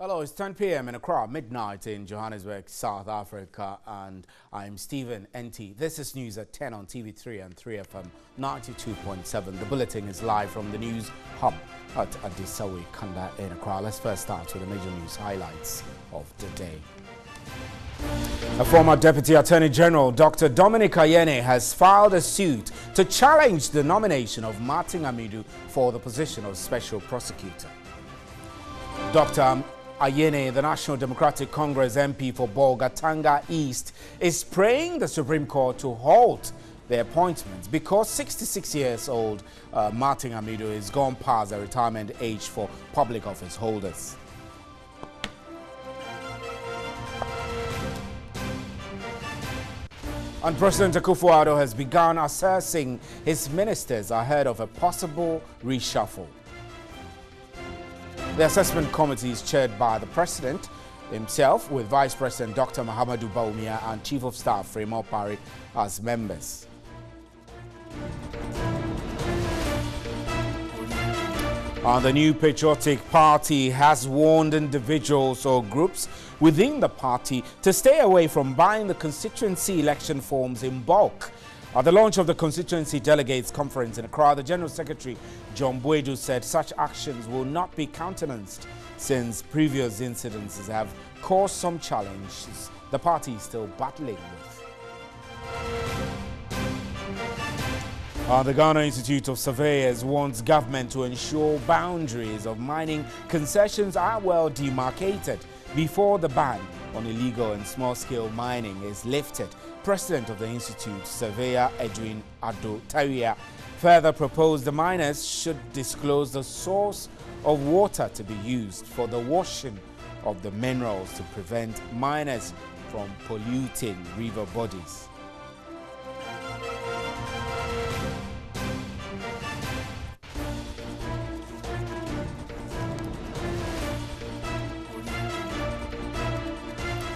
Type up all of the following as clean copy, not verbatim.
Hello, it's 10 p.m. in Accra, midnight in Johannesburg, South Africa, and I'm Stephen NT. This is news at 10 on TV3 and 3FM 92.7. The bulletin is live from the news hub at Adisawe Kanda in Accra. Let's first start with the major news highlights of the day. A former Deputy Attorney General, Dr. Dominic Ayeni, has filed a suit to challenge the nomination of Martin Amidu for the position of Special Prosecutor. Dr. Ayeni, the National Democratic Congress MP for Bolgatanga East, is praying the Supreme Court to halt the appointments because 66 years old Martin Amidu is gone past the retirement age for public office holders. And President Akufo-Addo has begun assessing his ministers ahead of a possible reshuffle. The assessment committee is chaired by the President himself, with Vice President Dr. Mahamadou Bawumia and Chief of Staff Raymond Pari as members. And the New Patriotic Party has warned individuals or groups within the party to stay away from buying the constituency election forms in bulk. At the launch of the Constituency Delegates Conference in Accra, the General Secretary, John Boedu, said such actions will not be countenanced since previous incidences have caused some challenges the party is still battling with. The Ghana Institute of Surveyors wants government to ensure boundaries of mining concessions are well demarcated before the ban on illegal and small-scale mining is lifted. President of the Institute, Surveyor Edwin Ado-Tawia, further proposed the miners should disclose the source of water to be used for the washing of the minerals to prevent miners from polluting river bodies.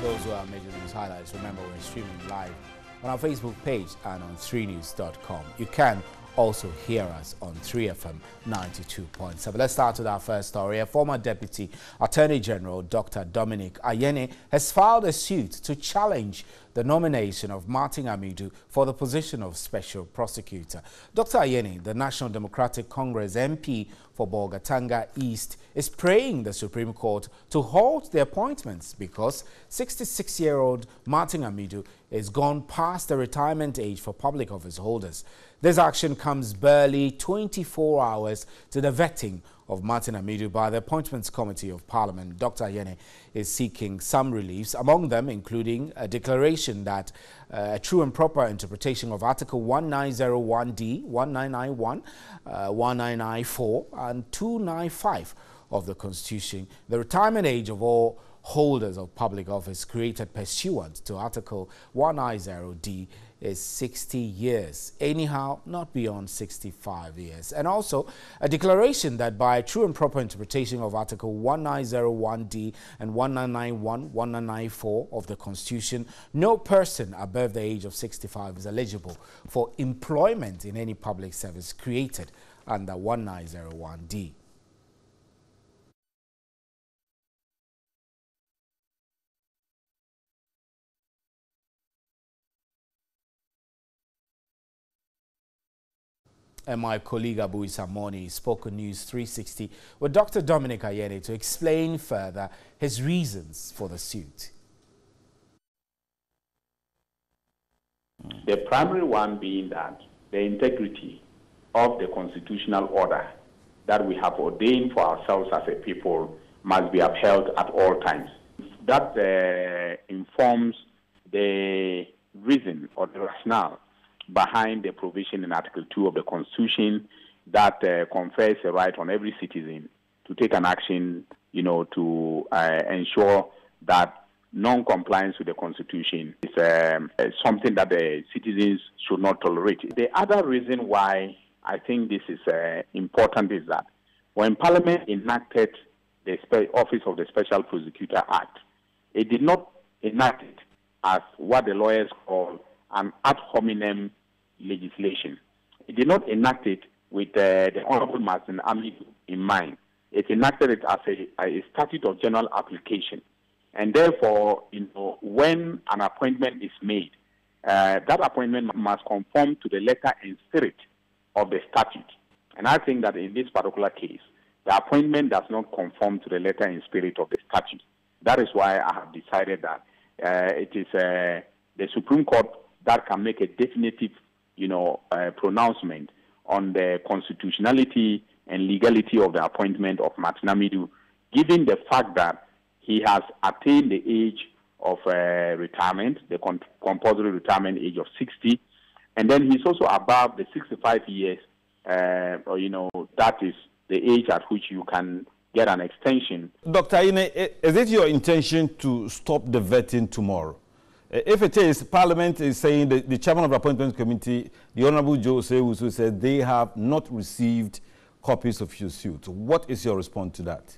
Those were our major news highlights. Remember, we're streaming live on our Facebook page and on 3news.com. You can also hear us on 3FM 92.7. Let's start with our first story. A former Deputy Attorney General, Dr. Dominic Ayeni, has filed a suit to challenge the nomination of Martin Amidu for the position of Special Prosecutor. Dr. Ayeni, the National Democratic Congress MP for Bolgatanga East, is praying the Supreme Court to halt the appointments because 66-year-old Martin Amidu is gone past the retirement age for public office holders. This action comes barely 24 hours to the vetting of Martin Amidu by the Appointments Committee of Parliament. Dr. Ayeni is seeking some reliefs, among them including a declaration that a true and proper interpretation of Article 1901D, 1991, 1994 and 295 of the Constitution, the retirement age of all holders of public office created pursuant to Article 190D is 60 years, anyhow not beyond 65 years. And also a declaration that by a true and proper interpretation of Article 1901D and 1991, 1994 of the Constitution, no person above the age of 65 is eligible for employment in any public service created under 1901D. And my colleague Abu Isamoni spoke on News 360 with Dr. Dominic Ayeni to explain further his reasons for the suit. The primary one being that the integrity of the constitutional order that we have ordained for ourselves as a people must be upheld at all times. That informs the reason or the rationale behind the provision in Article 2 of the Constitution that confers a right on every citizen to take an action, to ensure that non-compliance with the Constitution is something that the citizens should not tolerate. The other reason why I think this is important is that when Parliament enacted the Office of the Special Prosecutor Act, it did not enact it as what the lawyers call an ad hominem legislation. It did not enact it with the Honorable Martin Amidu in mind. it enacted it as a statute of general application. And therefore, when an appointment is made, that appointment must conform to the letter and spirit of the statute. And I think that in this particular case, the appointment does not conform to the letter and spirit of the statute. That is why I have decided that it is the Supreme Court that can make a definitive, pronouncement on the constitutionality and legality of the appointment of Martin Amidu, given the fact that he has attained the age of retirement, the compulsory retirement age of 60, and then he's also above the 65 years, that is the age at which you can get an extension. Dr. Ine, is it your intention to stop the vetting tomorrow? If it is, Parliament is saying that the chairman of the Appointments Committee, the Honorable Jose Wusu, said they have not received copies of your suit. What is your response to that?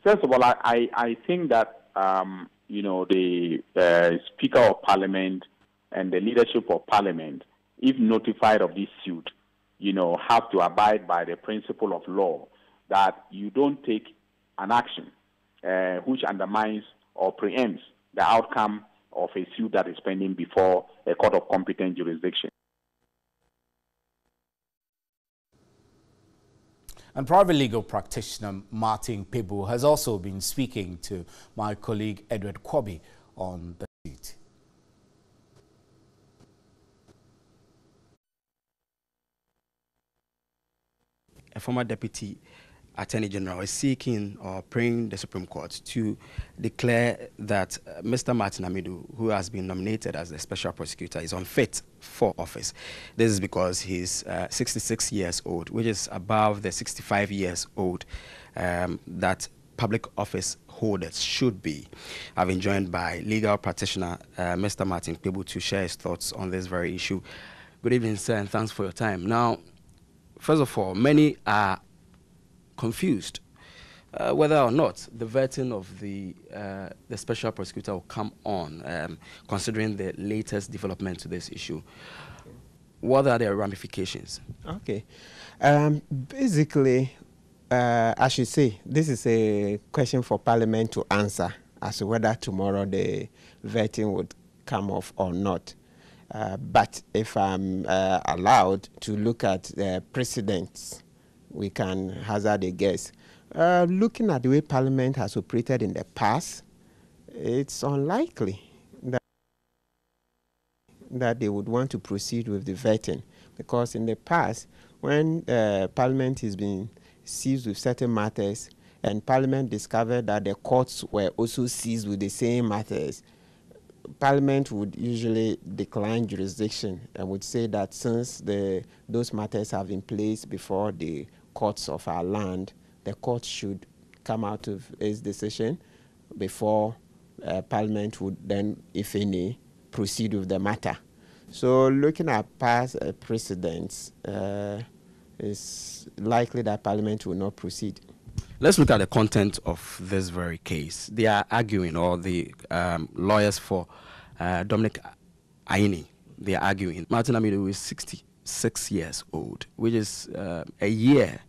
First of all, I think that, the Speaker of Parliament and the leadership of Parliament, if notified of this suit, have to abide by the principle of law that you don't take an action which undermines or preempts the outcome of a suit that is pending before a court of competent jurisdiction. And private legal practitioner Martin Kpebu has also been speaking to my colleague Edward Kwabi on the suit. A former deputy attorney general is seeking or praying the Supreme Court to declare that Mr. Martin Amidu, who has been nominated as the special prosecutor, is unfit for office. This is because he's 66 years old, which is above the 65 years old that public office holders should be. I've been joined by legal practitioner Mr. Martin Kpebu to share his thoughts on this very issue. Good evening, sir, and thanks for your time. Now, first of all, many are confused whether or not the vetting of the special prosecutor will come on, considering the latest development to this issue. Okay. What are their ramifications? Okay. Basically, I should say, this is a question for Parliament to answer as to whether tomorrow the vetting would come off or not. But if I'm allowed to look at the precedents, we can hazard a guess. Looking at the way Parliament has operated in the past, it's unlikely that they would want to proceed with the vetting, because in the past, when Parliament has been seized with certain matters and Parliament discovered that the courts were also seized with the same matters, Parliament would usually decline jurisdiction and would say that since those matters have been placed before the courts of our land, the court should come out of its decision before Parliament would then, if any, proceed with the matter. So looking at past precedents, it's likely that Parliament will not proceed. Let's look at the content of this very case. They are arguing, or the lawyers for Dominic Aini, they are arguing Martin Amidu is 66 years old, which is a year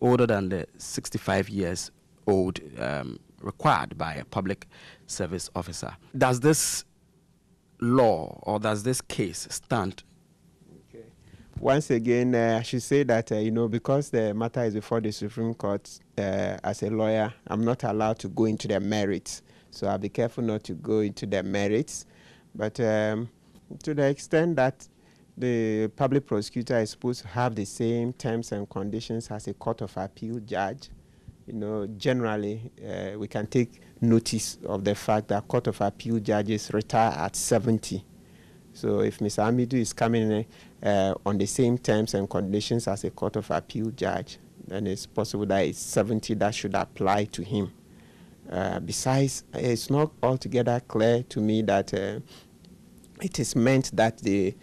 older than the 65 years old required by a public service officer. Does this law or does this case stand? Okay. Once again, I should say that, because the matter is before the Supreme Court, as a lawyer, I'm not allowed to go into the merits. So I'll be careful not to go into the merits. But to the extent that the public prosecutor is supposed to have the same terms and conditions as a court of appeal judge, generally we can take notice of the fact that court of appeal judges retire at 70. So if Mr. Amidu is coming on the same terms and conditions as a court of appeal judge, then it's possible that it's 70 that should apply to him. Besides, it's not altogether clear to me that it is meant that the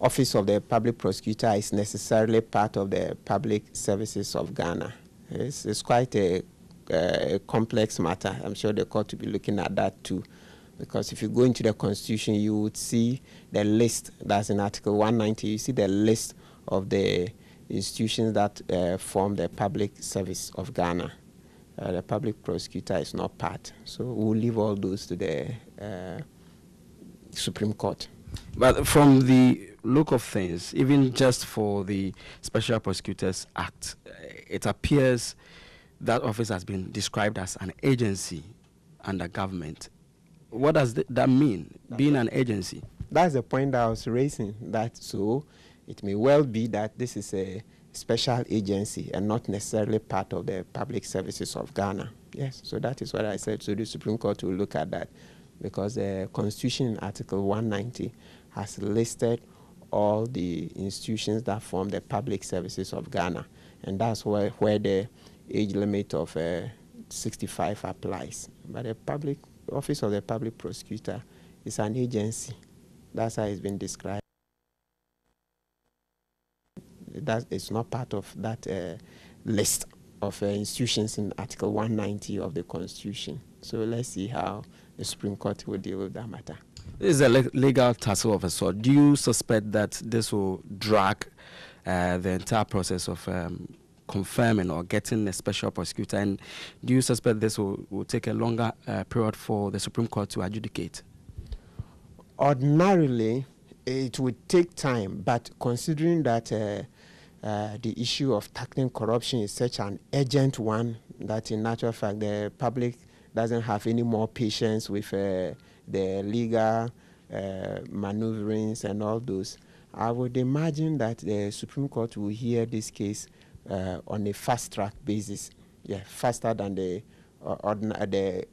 office of the public prosecutor is necessarily part of the public services of Ghana. It's quite a complex matter. I'm sure the court will be looking at that too, because if you go into the Constitution, you would see the list that's in Article 190. You see the list of the institutions that form the public service of Ghana. The public prosecutor is not part. So we'll leave all those to the Supreme Court. But from the look of things, even just for the Special Prosecutors Act, it appears that office has been described as an agency under government. What does that mean, being an agency? That's the point I was raising, that so it may well be that this is a special agency and not necessarily part of the public services of Ghana. Yes, so that is what I said. So the Supreme Court will look at that, because the Constitution in Article 190 has listed all the institutions that form the public services of Ghana, and that's where the age limit of 65 applies. But the public office of the public prosecutor is an agency. That's how it's been described. That is not part of that list of institutions in Article 190 of the Constitution. So let's see how the Supreme Court will deal with that matter. This is a legal tussle of a sort. Do you suspect that this will drag the entire process of confirming or getting a special prosecutor? And do you suspect this will take a longer period for the Supreme Court to adjudicate? Ordinarily, it would take time, but considering that the issue of tackling corruption is such an urgent one that in natural fact the public doesn't have any more patience with the legal maneuverings and all those, I would imagine that the Supreme Court will hear this case on a fast-track basis, faster than the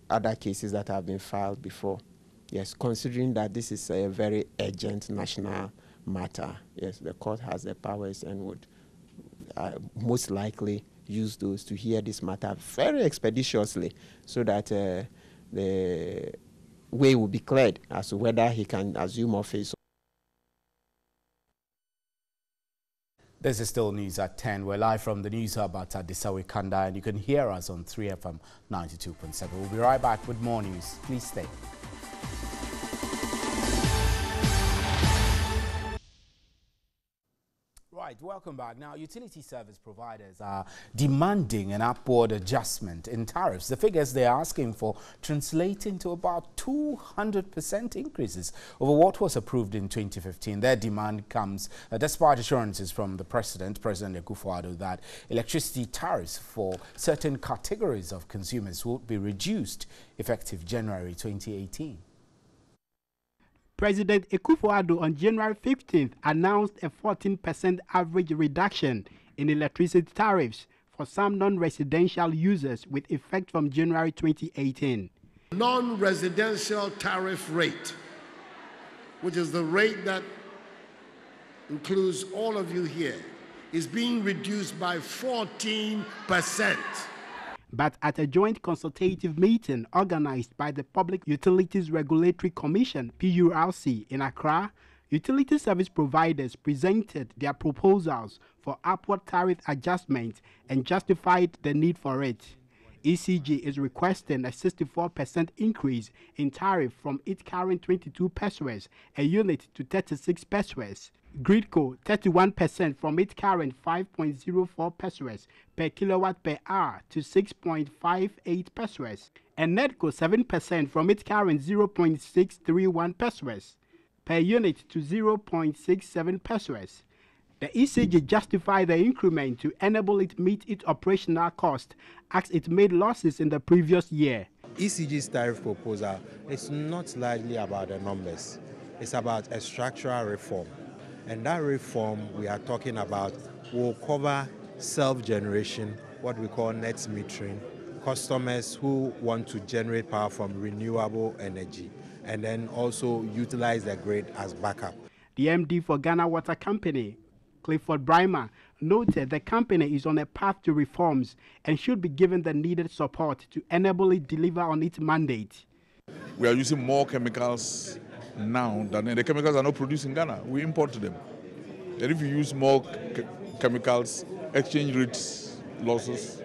other cases that have been filed before. Yes, considering that this is a very urgent national matter, yes, the court has the powers and would most likely use those to hear this matter very expeditiously, so that the way will be cleared as to whether he can assume office. This is still news at 10. We're live from the news hub at Adisawe Kanda, and you can hear us on 3FM 92.7. We'll be right back with more news. Please stay. Right, welcome back. Now, utility service providers are demanding an upward adjustment in tariffs. The figures they're asking for translate into about 200% increases over what was approved in 2015. Their demand comes despite assurances from the President Akufo-Addo, that electricity tariffs for certain categories of consumers will be reduced effective January 2018. President Akufo-Addo on January 15th announced a 14% average reduction in electricity tariffs for some non-residential users with effect from January 2018. Non-residential tariff rate, which is the rate that includes all of you here, is being reduced by 14%. But at a joint consultative meeting organized by the Public Utilities Regulatory Commission, PURC, in Accra, utility service providers presented their proposals for upward tariff adjustment and justified the need for it. ECG is requesting a 64% increase in tariff from its current 22 pesos a unit to 36 pesos. Gridco 31% from its current 5.04 pesos per kilowatt per hour to 6.58 pesos, and Netco 7% from its current 0.631 pesos per unit to 0.67 pesos. The ECG justified the increment to enable it meet its operational cost, as it made losses in the previous year. ECG's tariff proposal is not largely about the numbers. It's about a structural reform. And that reform we are talking about will cover self-generation, what we call net metering, customers who want to generate power from renewable energy, and then also utilize the grid as backup. The MD for Ghana Water Company, Clifford Brymer, noted the company is on a path to reforms and should be given the needed support to enable it deliver on its mandate. We are using more chemicals now than the chemicals are not produced in Ghana. We import them. And if you use more chemicals, exchange rates losses,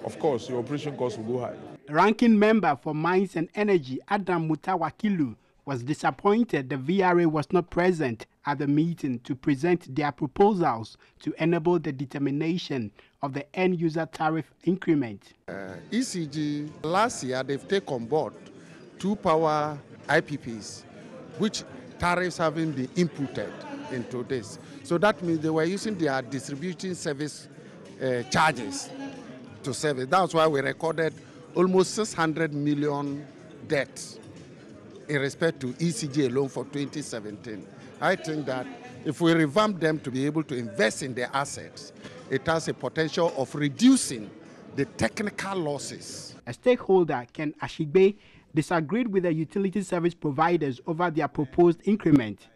of course, your operation costs will go high. Ranking member for Mines and Energy, Adam Mutawakilu, was disappointed the VRA was not present at the meeting to present their proposals to enable the determination of the end-user tariff increment. ECG, last year, they've taken on board 2 power IPPs, which tariffs haven't been inputted into this. So that means they were using their distributing service charges to service. That's why we recorded almost 600 million debt in respect to ECG alone for 2017. I think that if we revamp them to be able to invest in their assets, it has a potential of reducing the technical losses. A stakeholder, Ken Ashigbe, disagreed with the utility service providers over their proposed increment.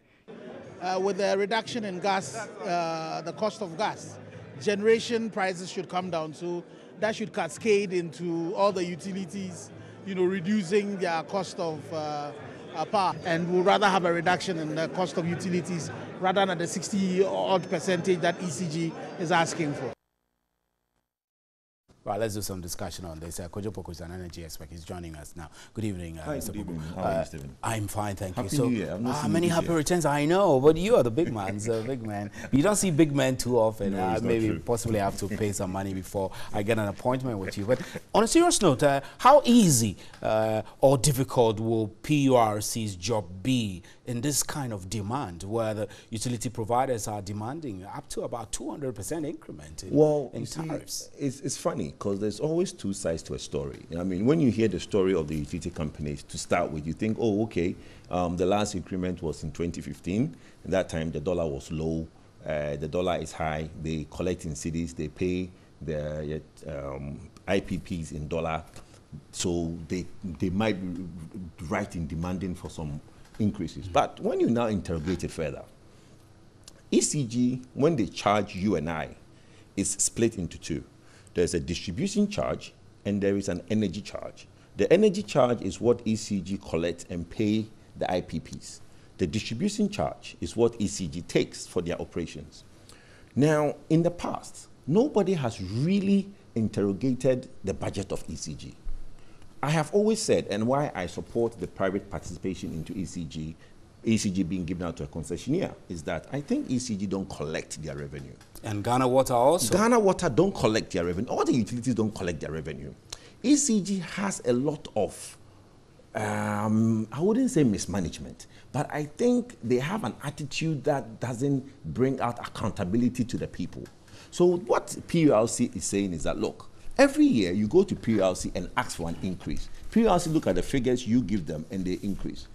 With the reduction in gas, the cost of gas, generation prices should come down, so that should cascade into all the utilities, reducing their cost of power. And we'd rather have a reduction in the cost of utilities rather than the 60-odd percentage that ECG is asking for. Right, let's do some discussion on this. Kojo Poku is an energy expert. He's joining us now. Good evening, Hi, Mr. good evening. Poku. How are you, Stephen? I'm fine, thank you. Happy New Year. Many happy returns, I know, but you are the big man, so big man. You don't see big men too often. No, maybe possibly have to pay some money before I get an appointment with you. But on a serious note, how easy or difficult will PURC's job be in this kind of demand, where the utility providers are demanding up to about 200% increment in tariffs? It's funny because there's always 2 sides to a story. I mean, when you hear the story of the utility companies, to start with, you think, oh, okay, the last increment was in 2015. At that time, the dollar was low. The dollar is high. They collect in cedis. They pay the IPPs in dollar. So they might be right in demanding for some increases. But when you now interrogate it further, ECG, when they charge you and I, is split into 2. There's a distribution charge and there is an energy charge. The energy charge is what ECG collects and pay the IPPs. The distribution charge is what ECG takes for their operations. Now, in the past, nobody has really interrogated the budget of ECG. I have always said, and why I support the private participation into ECG being given out to a concessionaire, is that I think ECG don't collect their revenue. And Ghana Water also? Ghana Water don't collect their revenue. All the utilities don't collect their revenue. ECG has a lot of, I wouldn't say mismanagement, but I think they have an attitude that doesn't bring out accountability to the people. So what PURC is saying is that, look, every year you go to PURC and ask for an increase. PURC look at the figures you give them and they increase.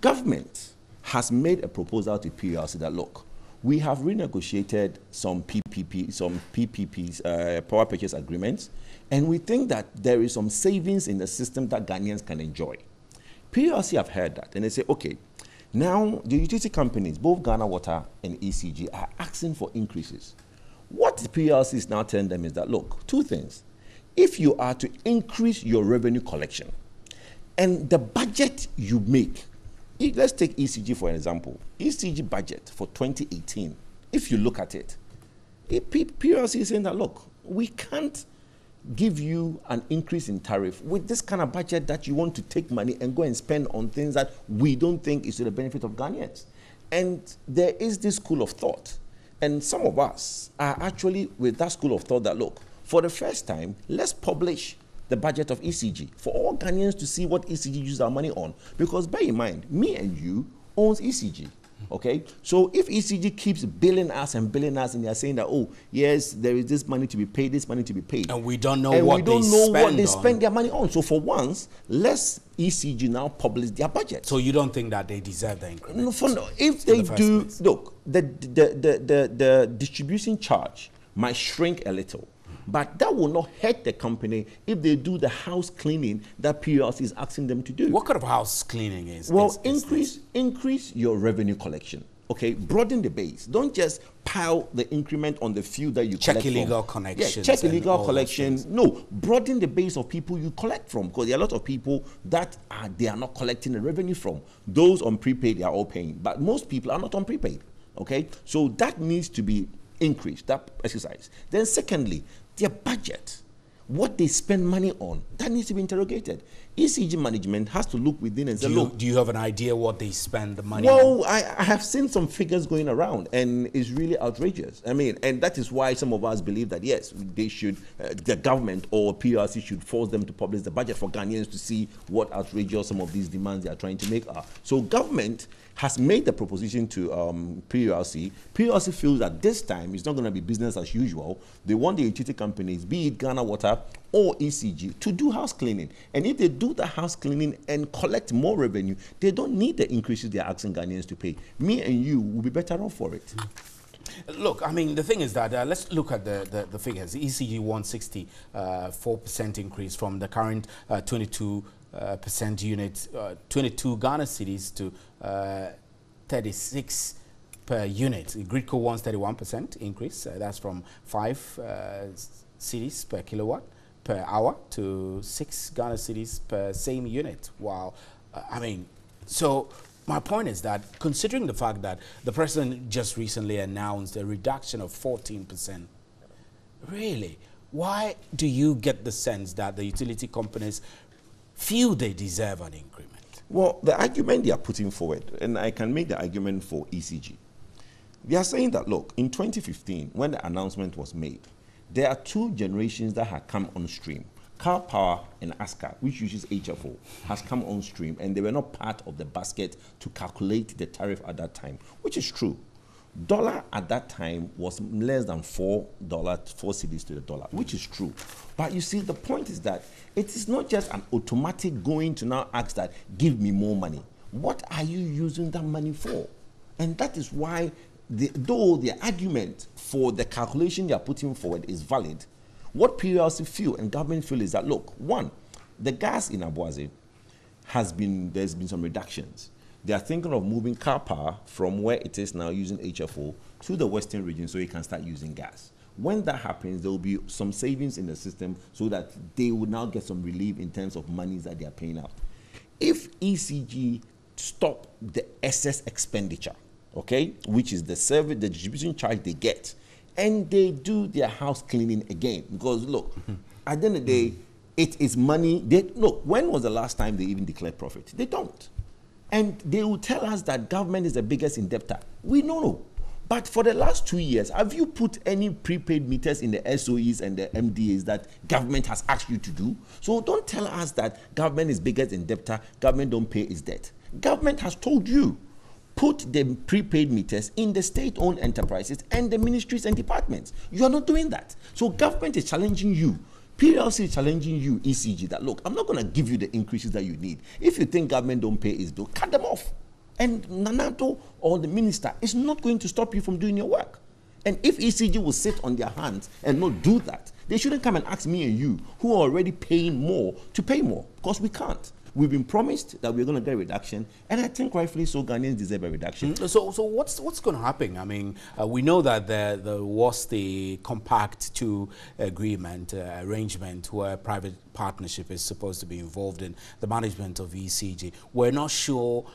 Government has made a proposal to PURC that, look, we have renegotiated some PPPs, power purchase agreements, and we think that there is some savings in the system that Ghanaians can enjoy. PURC have heard that, and they say, okay, now the utility companies, both Ghana Water and ECG, are asking for increases. What the PURC is now telling them is that, look, 2 things. If you are to increase your revenue collection, and the budget you make, let's take ECG for an example. ECG budget for 2018, if you look at it, PURC is saying that, look, we can't give you an increase in tariff with this kind of budget that you want to take money and go and spend on things that we don't think is to the benefit of Ghanaians. And there is this school of thought. And some of us are actually with that school of thought that, look, for the first time, let's publish the budget of ECG for all Ghanaians to see what ECG uses our money on. Because bear in mind, me and you owns ECG, okay? So if ECG keeps billing us and billing us and they're saying that, oh, yes, there is this money to be paid, this money to be paid. And we don't know what they spend their money on. So for once, let's ECG now publish their budget. So you don't think that they deserve the increment? No, if they do, look, the distribution charge might shrink a little. But that will not hurt the company if they do the house cleaning that PURC is asking them to do. What kind of house cleaning is? Well, increase your revenue collection. Okay, broaden the base. Don't just pile the increment on the few that you collect from. Check illegal connections. Yeah, check illegal collection. No, broaden the base of people you collect from, because there are a lot of people that they are not collecting the revenue from. Those on prepaid, they are all paying, but most people are not on prepaid. Okay, so that needs to be increased, that exercise. Then secondly, their budget. what they spend money on, that needs to be interrogated. ECG management has to look within and say, look. Do you have an idea what they spend the money on? Well, I have seen some figures going around, and it's really outrageous. I mean, and that is why some of us believe that, yes, they should, the government or PRC should force them to publish the budget for Ghanaians to see what outrageous some of these demands they are trying to make are. So government has made the proposition to PRC. PRC feels that this time it's not going to be business as usual. They want the utility companies, be it Ghana Water or ECG, to do house cleaning. And if they do the house cleaning and collect more revenue, they don't need the increases they're asking Ghanaians to pay. Me and you will be better off for it. Look, I mean, the thing is that let's look at the figures. The ECG 164% increase from the current 22% unit, 22 Ghana cedis to 36 per unit. Gridco wants 31% increase. That's from 5 cedis per kilowatt per hour to 6 Ghana cedis per same unit. Wow. I mean, so my point is that considering the fact that the president just recently announced a reduction of 14%, really, why do you get the sense that the utility companies feel they deserve an increment? Well, the argument they are putting forward, and I can make the argument for ECG. They are saying that, look, in 2015, when the announcement was made, there are 2 generations that have come on stream. Car Power and ASCA, which uses HFO, has come on stream, and they were not part of the basket to calculate the tariff at that time, which is true. Dollar at that time was less than $4 cedis to the dollar, which is true. But you see, the point is that it is not just an automatic going to now ask that, give me more money. What are you using that money for? And that is why, though the argument for the calculation they are putting forward is valid, what PRC feel and government feel is that, look, one, the gas in Aboase there's been some reductions. They are thinking of moving Car Power from where it is now using HFO to the western region so it can start using gas. When that happens, there will be some savings in the system so that they will now get some relief in terms of monies that they are paying out. If ECG stop the excess expenditure, okay, which is the service, the distribution charge they get, and they do their house cleaning again, because look, at the end of the day, it is money. Look, when was the last time they even declared profit? They don't. And they will tell us that government is the biggest indebtor. We know. But for the last 2 years, have you put any prepaid meters in the SOEs and the MDAs that government has asked you to do? So don't tell us that government is biggest indebtor, government don't pay its debt. Government has told you, put the prepaid meters in the state-owned enterprises and the ministries and departments. You are not doing that. So government is challenging you. PLC is challenging you, ECG, that look, I'm not going to give you the increases that you need. If you think government don't pay its bill, cut them off. And Nanato or the minister is not going to stop you from doing your work. And if ECG will sit on their hands and not do that, they shouldn't come and ask me and you, who are already paying more, to pay more, because we can't. We've been promised that we're going to get a reduction, and I think rightfully so, Ghanaians deserve a reduction. So what's going to happen? I mean, we know that there was the Compact 2 agreement, arrangement, where private partnership is supposed to be involved in the management of ECG. We're not sure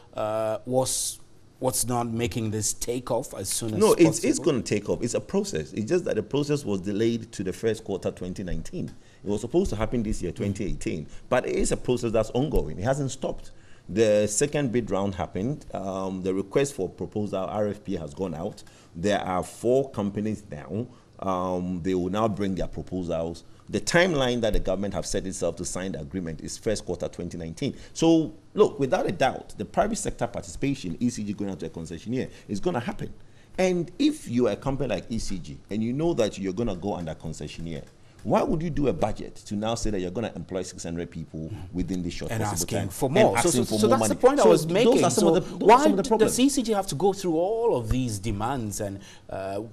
what's not making this take off as soon as possible. No, it's going to take off. It's a process. It's just that the process was delayed to the first quarter 2019. It was supposed to happen this year, 2018, but it is a process that's ongoing. It hasn't stopped. The second bid round happened. The request for proposal, RFP, has gone out. There are 4 companies now. They will now bring their proposals. The timeline that the government have set itself to sign the agreement is first quarter 2019. So, look, without a doubt, the private sector participation, ECG going out to a concessionaire, is going to happen. And if you are a company like ECG and you know that you're going to go under concessionaire, why would you do a budget to now say that you're going to employ 600 people within this short possible time? For more. So that's the point I was making. Why does ECG have to go through all of these demands, and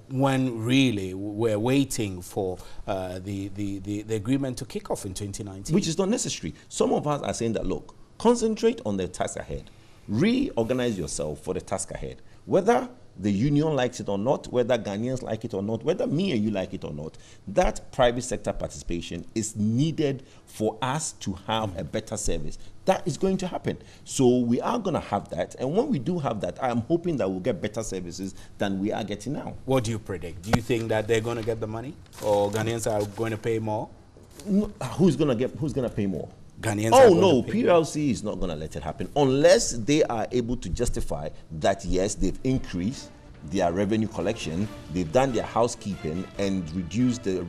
when really we're waiting for the agreement to kick off in 2019? Which is not necessary. Some of us are saying that, look, concentrate on the task ahead. Reorganize yourself for the task ahead. Whether the union likes it or not, whether Ghanaians like it or not, whether me and you like it or not, that private sector participation is needed for us to have a better service. That is going to happen. So we are going to have that. And when we do have that, I am hoping that we'll get better services than we are getting now. What do you predict? Do you think that they're going to get the money, or Ghanaians are going to pay more? who's gonna pay more? Ghanaians oh no, PLC is not going to let it happen unless they are able to justify that yes, they've increased their revenue collection, they've done their housekeeping and reduced the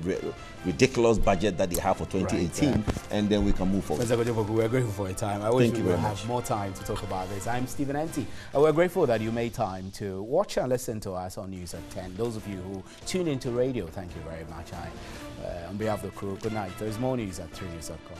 ridiculous budget that they have for 2018, right, and then we can move forward. Mr. Kojofoku, we're grateful for your time. I wish we would have more time to talk about this. I'm Stephen Enti. We're grateful that you made time to watch and listen to us on News at 10. Those of you who tune into radio, thank you very much. On behalf of the crew, good night. There is more news at 3news.com.